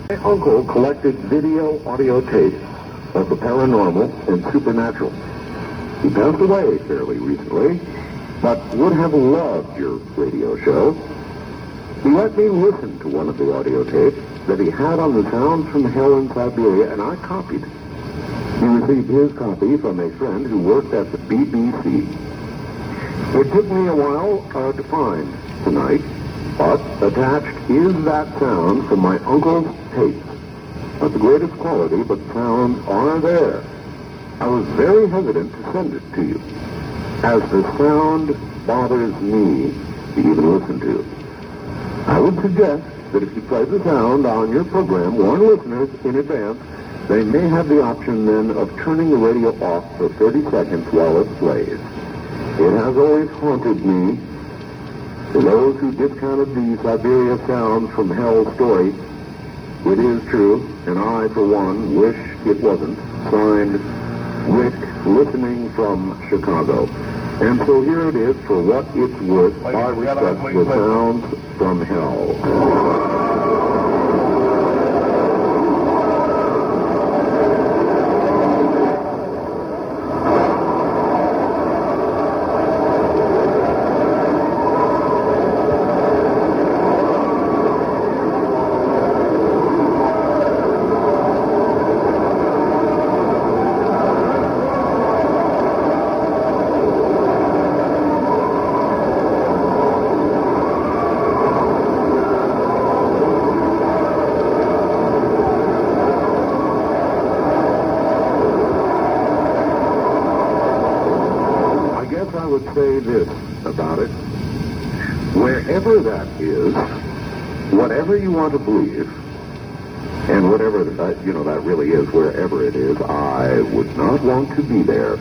My uncle collected video audio tapes of the paranormal and supernatural. He passed away fairly recently, but would have loved your radio show. He let me listen to one of the audio tapes that he had on the sounds from hell in Siberia, and I copied. He received his copy from a friend who worked at the BBC. It took me a while to find tonight, but attached is that sound from my uncle's tape. Not the greatest quality, but sounds are there. I was very hesitant to send it to you, as the sound bothers me to even listen to. I would suggest that if you play the sound on your program, warn listeners in advance. They may have the option then of turning the radio off for 30 seconds while it plays. It has always haunted me. For those who discounted the Siberia sounds from hell story, it is true, and I, for one, wish it wasn't. Signed, Rick, listening from Chicago. And so here it is, for what it's worth, I respect the sounds from hell. I would say this about it. Wherever that is, whatever you want to believe, and whatever that really is, wherever it is, I would not want to be there.